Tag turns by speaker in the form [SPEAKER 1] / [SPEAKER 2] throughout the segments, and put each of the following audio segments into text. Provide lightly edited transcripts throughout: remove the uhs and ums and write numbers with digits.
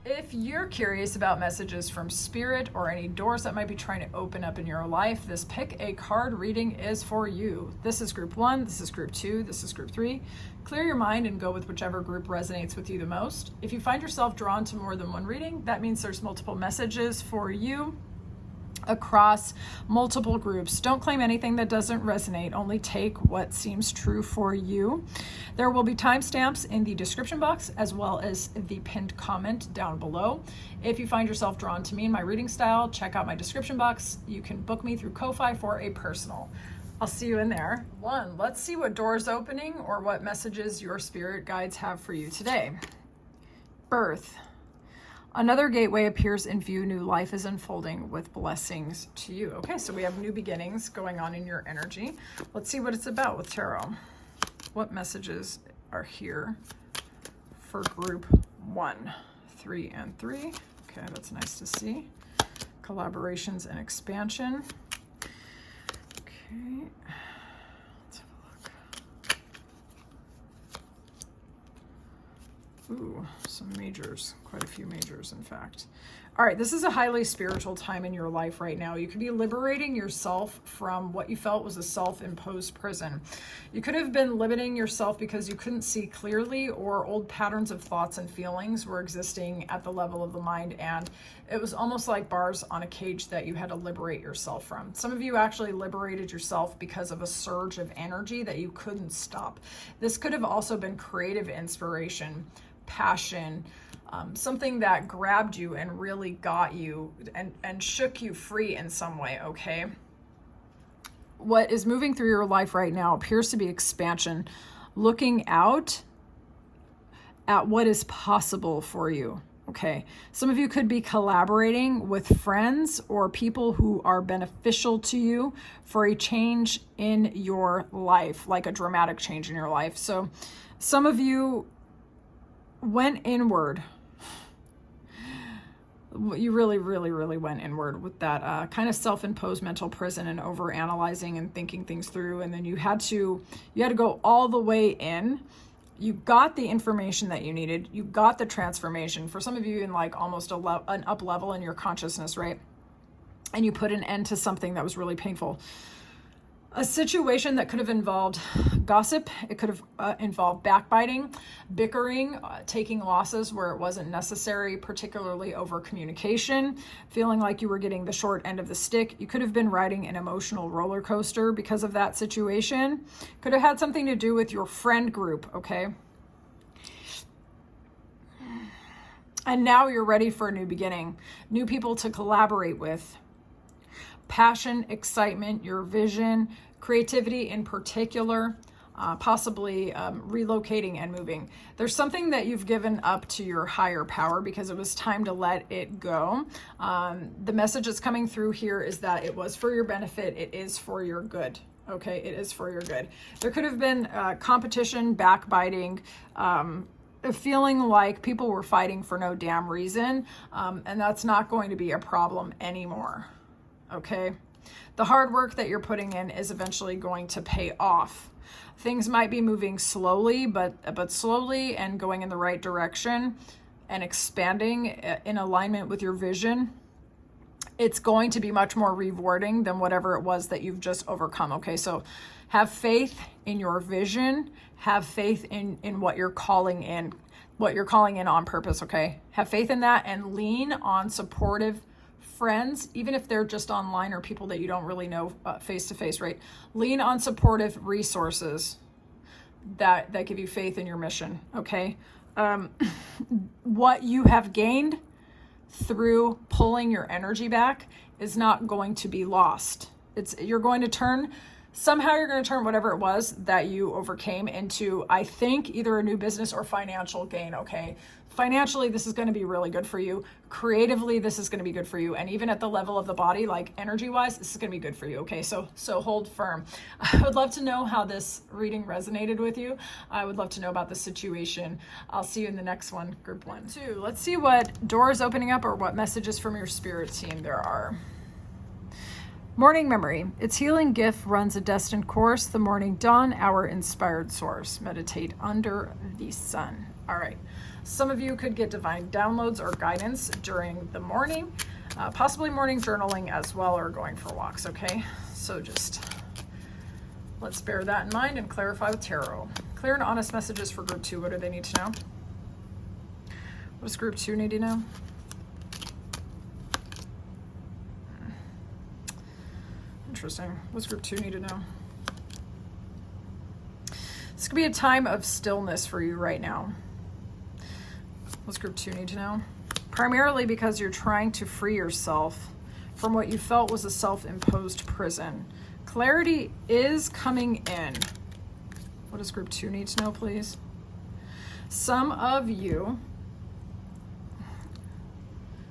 [SPEAKER 1] If you're curious about messages from Spirit or any doors that might be trying to open up in your life, this pick a card reading is for you. This is group 1, this is group 2, this is group 3. Clear your mind and go with whichever group resonates with you the most. If you find yourself drawn to more than one reading, that means there's multiple messages for you across multiple groups. Don't claim anything that doesn't resonate, only take what seems true for you. There will be timestamps in the description box as well as the pinned comment down below. If you find yourself drawn to me and my reading style, check out my description box. You can book me through Ko-Fi for a personal. I'll see you in there. Let's see what door's opening or what messages your spirit guides have for you today. Birth. Another gateway appears in view. New life is unfolding with blessings to you. Okay, so we have new beginnings going on in your energy. Let's see what it's about with tarot. What messages are here for group 1, 3, and 3? Okay, that's nice to see. Collaborations and expansion. Okay, let's have a look. Ooh, some majors, quite a few majors, in fact. All right, this is a highly spiritual time in your life right now. You could be liberating yourself from what you felt was a self-imposed prison. You could have been limiting yourself because you couldn't see clearly, or old patterns of thoughts and feelings were existing at the level of the mind, and it was almost like bars on a cage that you had to liberate yourself from. Some of you actually liberated yourself because of a surge of energy that you couldn't stop. This could have also been creative inspiration, passion, something that grabbed you and really got you and shook you free in some way, okay? What is moving through your life right now appears to be expansion, looking out at what is possible for you, okay? Some of you could be collaborating with friends or people who are beneficial to you for a change in your life, like a dramatic change in your life. So some of you went inward. You really went inward with that kind of self-imposed mental prison and over-analyzing and thinking things through. And then you had to go all the way in. You got the information that you needed. You got the transformation. For some of you in like almost an up level in your consciousness, right? And you put an end to something that was really painful. A situation that could have involved gossip. It could have involved backbiting, bickering, taking losses where it wasn't necessary, particularly over communication, feeling like you were getting the short end of the stick. You could have been riding an emotional roller coaster because of that situation. Could have had something to do with your friend group, okay? And now you're ready for a new beginning, new people to collaborate with. Passion, excitement, your vision, creativity in particular, possibly relocating and moving. There's something that you've given up to your higher power because it was time to let it go. The message that's coming through here is that it was for your benefit. It is for your good. Okay, it is for your good. There could have been competition, backbiting, feeling like people were fighting for no damn reason, and that's not going to be a problem anymore. Okay, the hard work that you're putting in is eventually going to pay off. Things might be moving slowly, but slowly and going in the right direction and expanding in alignment with your vision. It's going to be much more rewarding than whatever it was that you've just overcome. Okay, so have faith in your vision. Have faith in what you're calling in, on purpose. Okay, have faith in that and lean on supportive friends, even if they're just online or people that you don't really know face to face, right? Lean on supportive resources that give you faith in your mission, okay? What you have gained through pulling your energy back is not going to be lost. You're going to turn whatever it was that you overcame into, I think, either a new business or financial gain, okay? Financially, this is going to be really good for you. Creatively, this is going to be good for you. And even at the level of the body, like energy-wise, this is going to be good for you, okay? So hold firm. I would love to know how this reading resonated with you. I would love to know about the situation. I'll see you in the next one, group 1. 2, let's see what doors opening up or what messages from your spirit team there are. Morning memory. Its healing gift runs a destined course. The morning dawn, our inspired source. Meditate under the sun. All right. Some of you could get divine downloads or guidance during the morning, possibly morning journaling as well, or going for walks, okay? So just let's bear that in mind and clarify with tarot. Clear and honest messages for group 2. What do they need to know? What does group 2 need to know? Interesting. What's group 2 need to know? This could be a time of stillness for you right now. What's group 2 need to know? Primarily because you're trying to free yourself from what you felt was a self-imposed prison. Clarity is coming in. What does group 2 need to know, please? Some of you...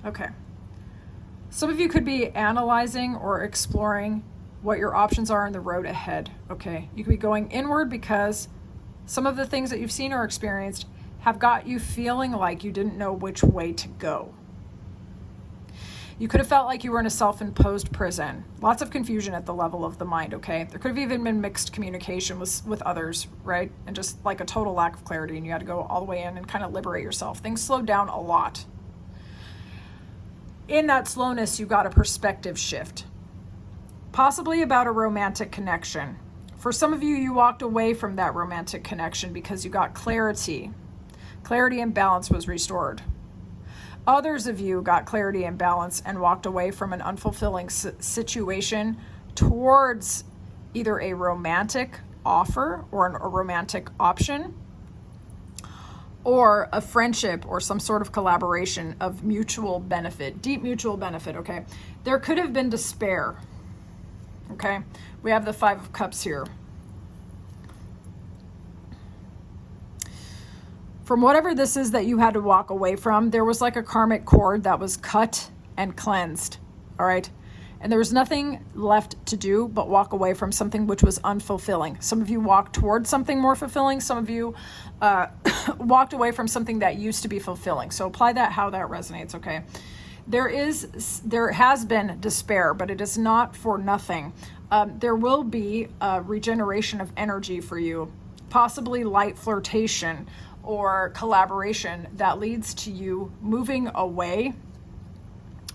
[SPEAKER 1] Okay. Some of you could be analyzing or exploring what your options are in the road ahead, okay? You could be going inward because some of the things that you've seen or experienced have got you feeling like you didn't know which way to go. You could have felt like you were in a self-imposed prison. Lots of confusion at the level of the mind, okay? There could have even been mixed communication with others, right? And just like a total lack of clarity, and you had to go all the way in and kind of liberate yourself. Things slowed down a lot. In that slowness, you got a perspective shift. Possibly about a romantic connection. For some of you, you walked away from that romantic connection because you got clarity. Clarity and balance was restored. Others of you got clarity and balance and walked away from an unfulfilling situation towards either a romantic offer or a romantic option, or a friendship or some sort of collaboration of mutual benefit, deep mutual benefit, okay? There could have been despair, okay? We have the 5 of Cups here. From whatever this is that you had to walk away from, there was like a karmic cord that was cut and cleansed, all right? And there was nothing left to do but walk away from something which was unfulfilling. Some of you walked towards something more fulfilling. Some of you walked away from something that used to be fulfilling. So apply that how that resonates, okay? There has been despair, but it is not for nothing. There will be a regeneration of energy for you, possibly light flirtation or collaboration that leads to you moving away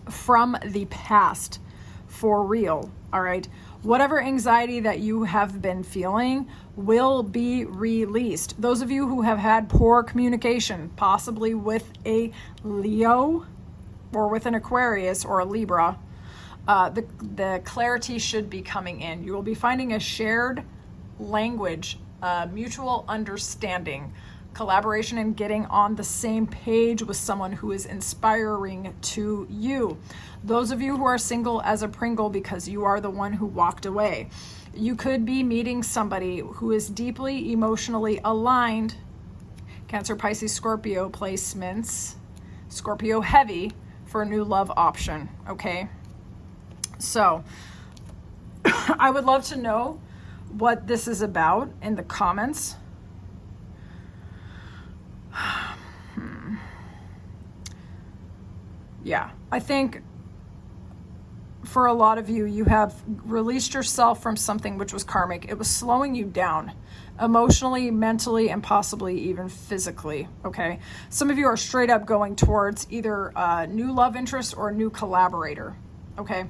[SPEAKER 1] from the past for real, all right? Whatever anxiety that you have been feeling will be released. Those of you who have had poor communication, possibly with a Leo or with an Aquarius or a Libra, the clarity should be coming in. You will be finding a shared language, mutual understanding, collaboration, and getting on the same page with someone who is inspiring to you. Those of you who are single as a Pringle because you are the one who walked away, you could be meeting somebody who is deeply emotionally aligned. Cancer, Pisces, Scorpio placements. Scorpio heavy for a new love option, okay? So I would love to know what this is about in the comments. Yeah, I think for a lot of you, you have released yourself from something which was karmic. It was slowing you down emotionally, mentally, and possibly even physically, okay? Some of you are straight up going towards either a new love interest or a new collaborator, okay?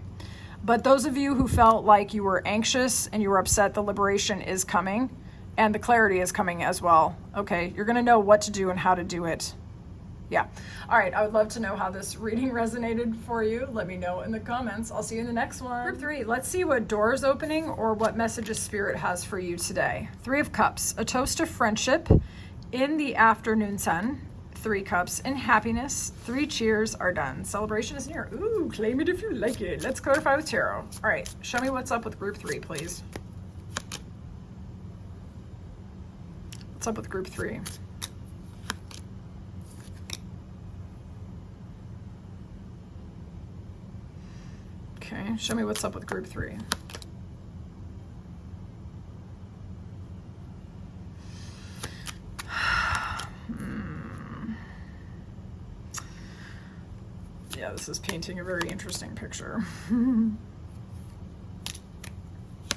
[SPEAKER 1] But those of you who felt like you were anxious and you were upset, the liberation is coming and the clarity is coming as well, okay? You're gonna know what to do and how to do it. Yeah. All right. I would love to know how this reading resonated for you. Let me know in the comments. I'll see you in the next one. Group 3. Let's see what door is opening or what messages Spirit has for you today. 3 of Cups. A toast to friendship in the afternoon sun. 3 cups in happiness. 3 cheers are done. Celebration is near. Ooh, claim it if you like it. Let's clarify with tarot. All right. Show me what's up with group 3, please. What's up with group 3? Okay, show me what's up with group 3. Yeah, this is painting a very interesting picture.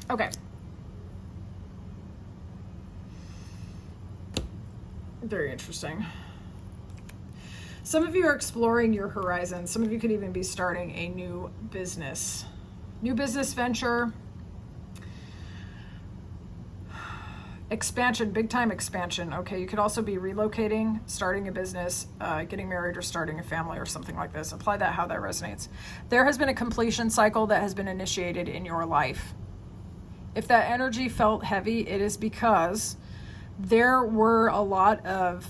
[SPEAKER 1] Okay. Very interesting. Some of you are exploring your horizons. Some of you could even be starting a new business venture, expansion, big time expansion. Okay, you could also be relocating, starting a business, getting married, or starting a family or something like this. Apply that how that resonates. There has been a completion cycle that has been initiated in your life. If that energy felt heavy, it is because there were a lot of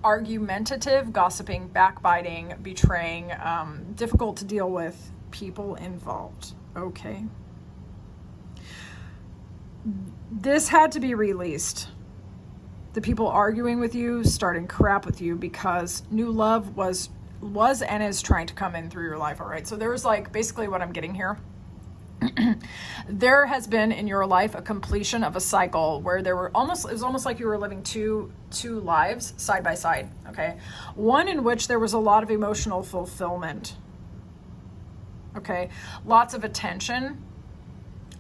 [SPEAKER 1] argumentative, gossiping, backbiting, betraying, difficult to deal with people involved. Okay. This had to be released. The people arguing with you, starting crap with you because new love was and is trying to come in through your life. All right. So there's like basically what I'm getting here. There has been in your life a completion of a cycle where it was almost like you were living two lives side by side. Okay. One in which there was a lot of emotional fulfillment. Okay. Lots of attention,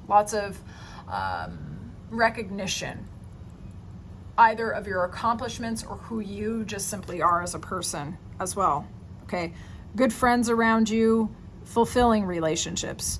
[SPEAKER 1] lots of recognition, either of your accomplishments or who you just simply are as a person as well. Okay. Good friends around you, fulfilling relationships.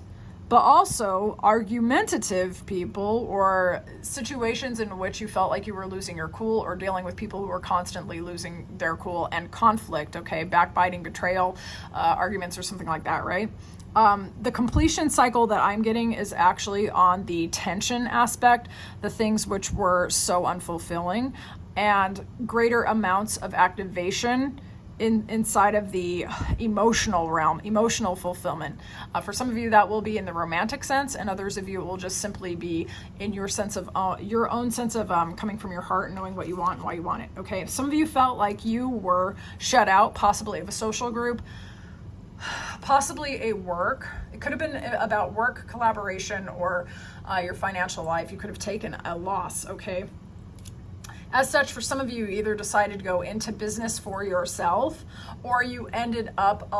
[SPEAKER 1] But also argumentative people or situations in which you felt like you were losing your cool or dealing with people who were constantly losing their cool and conflict, okay, backbiting, betrayal, arguments or something like that, right? The completion cycle that I'm getting is actually on the tension aspect, the things which were so unfulfilling, and greater amounts of activation inside of the emotional realm, emotional fulfillment. For some of you, that will be in the romantic sense, and others of you, it will just simply be in your sense of your own sense of coming from your heart and knowing what you want and why you want it. Okay, some of you felt like you were shut out, possibly of a social group, possibly a work. It could have been about work, collaboration, or your financial life. You could have taken a loss. Okay. As such, for some of you, either decided to go into business for yourself, or you ended up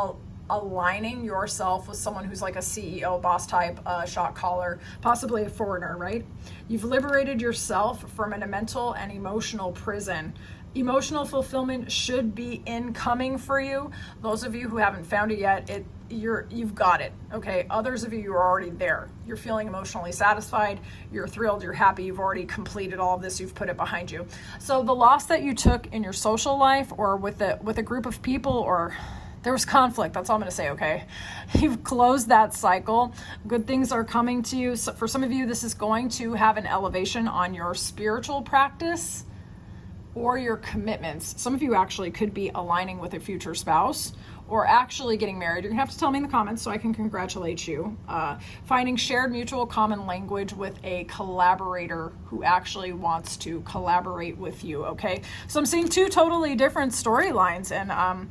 [SPEAKER 1] aligning yourself with someone who's like a CEO, boss type, shot caller, possibly a foreigner, right? You've liberated yourself from a mental and emotional prison. Emotional fulfillment should be incoming for you. Those of you who haven't found it yet, you've got it. Okay. Others of you are already there. You're feeling emotionally satisfied. You're thrilled. You're happy. You've already completed all of this. You've put it behind you. So the loss that you took in your social life or with a group of people, or there was conflict. That's all I'm going to say. Okay. You've closed that cycle. Good things are coming to you. So for some of you, this is going to have an elevation on your spiritual practice or your commitments. Some of you actually could be aligning with a future spouse or actually getting married. You're gonna have to tell me in the comments so I can congratulate you. Finding shared mutual common language with a collaborator who actually wants to collaborate with you, okay? So I'm seeing two totally different storylines, and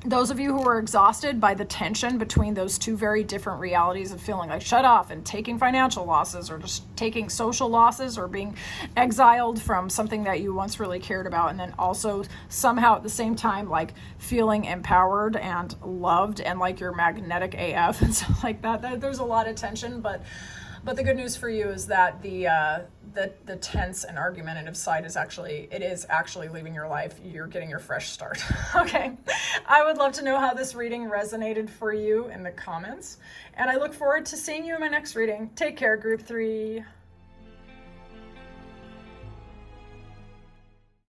[SPEAKER 1] those of you who are exhausted by the tension between those two very different realities of feeling like shut off and taking financial losses or just taking social losses or being exiled from something that you once really cared about, and then also somehow at the same time like feeling empowered and loved and like you're magnetic AF and stuff like that. There's a lot of tension, but the good news for you is that the tense and argumentative side is actually leaving your life. You're getting your fresh start. Okay. I would love to know how this reading resonated for you in the comments. And I look forward to seeing you in my next reading. Take care, group 3.